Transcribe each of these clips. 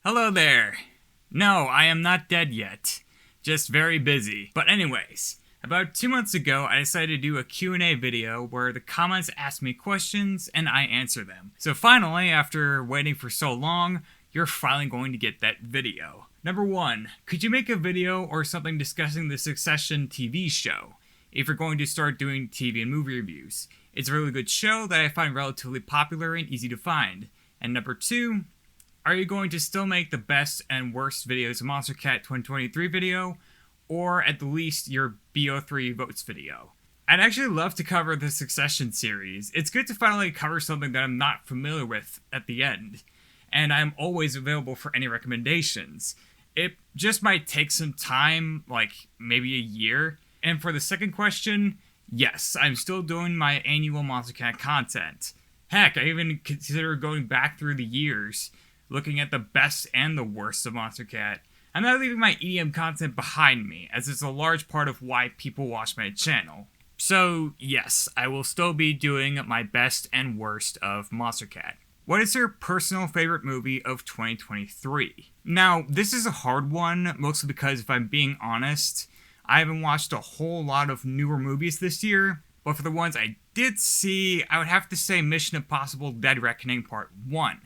Hello there. No, I am not dead yet. Just very busy. But anyways, about 2 months ago, I decided to do a Q&A video where the comments ask me questions and I answer them. So finally, after waiting for so long, you're finally going to get that video. Number 1, could you make a video or something discussing the Succession TV show? If you're going to start doing TV and movie reviews. It's a really good show that I find relatively popular and easy to find. And number 2, are you going to still make the best and worst videos of Monster Cat 2023 video, or at the least your BO3 votes video? I'd actually love to cover the Succession series. It's good to finally cover something that I'm not familiar with at the end, and I'm always available for any recommendations. It just might take some time, like maybe a year. And for the second question, yes, I'm still doing my annual Monster Cat content. Heck, I even consider going back through the years, looking at the best and the worst of Monster Cat. I'm not leaving my EDM content behind me, as it's a large part of why people watch my channel. So yes, I will still be doing my best and worst of Monster Cat. What is your personal favorite movie of 2023? Now, this is a hard one, mostly because if I'm being honest, I haven't watched a whole lot of newer movies this year, but for the ones I did see, I would have to say Mission Impossible Dead Reckoning Part 1.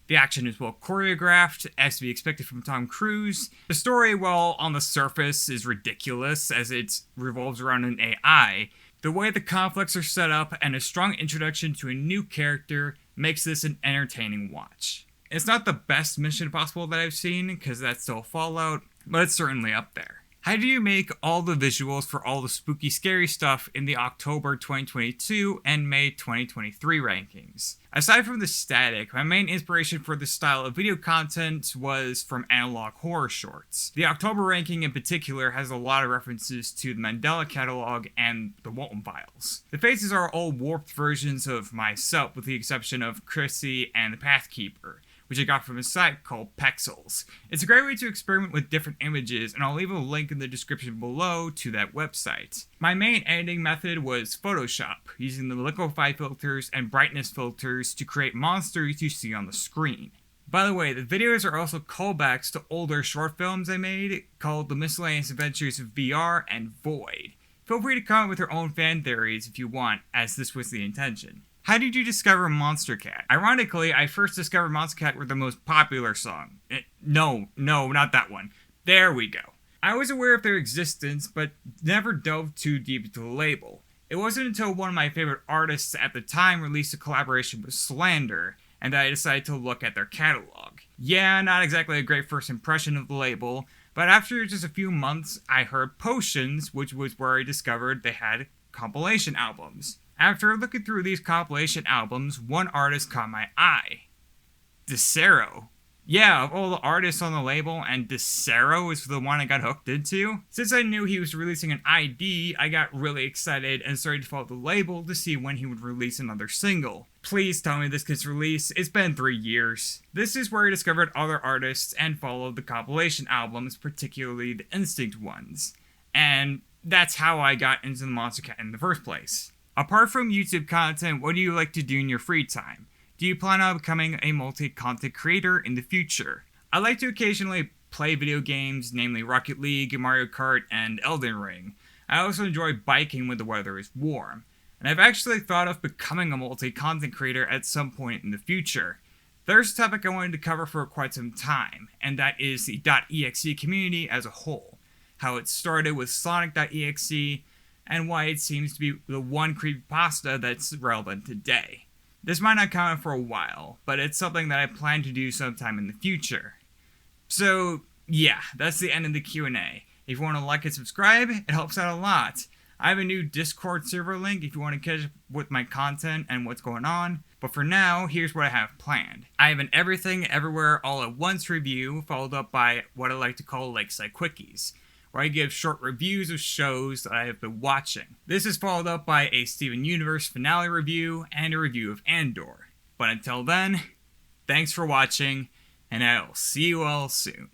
The action is well choreographed, as to be expected from Tom Cruise. The story, while on the surface, is ridiculous, as it revolves around an AI. The way the conflicts are set up and a strong introduction to a new character makes this an entertaining watch. It's not the best Mission Impossible that I've seen, because that's still Fallout, but it's certainly up there. How do you make all the visuals for all the spooky scary stuff in the October 2022 and May 2023 rankings? Aside from the static, my main inspiration for this style of video content was from analog horror shorts. The October ranking in particular has a lot of references to the Mandela catalog and the Walton Files. The faces are all warped versions of myself, with the exception of Chrissy and the Pathkeeper, which I got from a site called Pexels. It's a great way to experiment with different images, and I'll leave a link in the description below to that website. My main editing method was Photoshop, using the liquify filters and brightness filters to create monsters you see on the screen. By the way, the videos are also callbacks to older short films I made called The Miscellaneous Adventures of VR and Void. Feel free to comment with your own fan theories if you want, as this was the intention. How did you discover Monster Cat? Ironically, I first discovered Monster Cat with the most popular song. No, not that one. There we go. I was aware of their existence, but never delved too deep into the label. It wasn't until one of my favorite artists at the time released a collaboration with Slander, and I decided to look at their catalog. Yeah, not exactly a great first impression of the label, but after just a few months, I heard Potions, which was where I discovered they had compilation albums. After looking through these compilation albums, one artist caught my eye. Desero. Yeah, of all the artists on the label, and Desero is the one I got hooked into. Since I knew he was releasing an ID, I got really excited and started to follow the label to see when he would release another single. Please tell me this gets released. It's been 3 years. This is where I discovered other artists and followed the compilation albums, particularly the Instinct ones. And that's how I got into the Monster Cat in the first place. Apart from YouTube content, what do you like to do in your free time? Do you plan on becoming a multi-content creator in the future? I like to occasionally play video games, namely Rocket League, Mario Kart, and Elden Ring. I also enjoy biking when the weather is warm. And I've actually thought of becoming a multi-content creator at some point in the future. There's a topic I wanted to cover for quite some time, and that is the .exe community as a whole. How it started with Sonic.exe, and why it seems to be the one creepypasta that's relevant today. This might not come out for a while, but it's something that I plan to do sometime in the future. So, yeah, that's the end of the Q&A. If you want to like and subscribe, it helps out a lot. I have a new Discord server link if you want to catch up with my content and what's going on. But for now, here's what I have planned. I have an Everything Everywhere All at Once review, followed up by what I like to call Lakeside Quickies, where I give short reviews of shows that I have been watching. This is followed up by a Steven Universe finale review and a review of Andor. But until then, thanks for watching, and I'll see you all soon.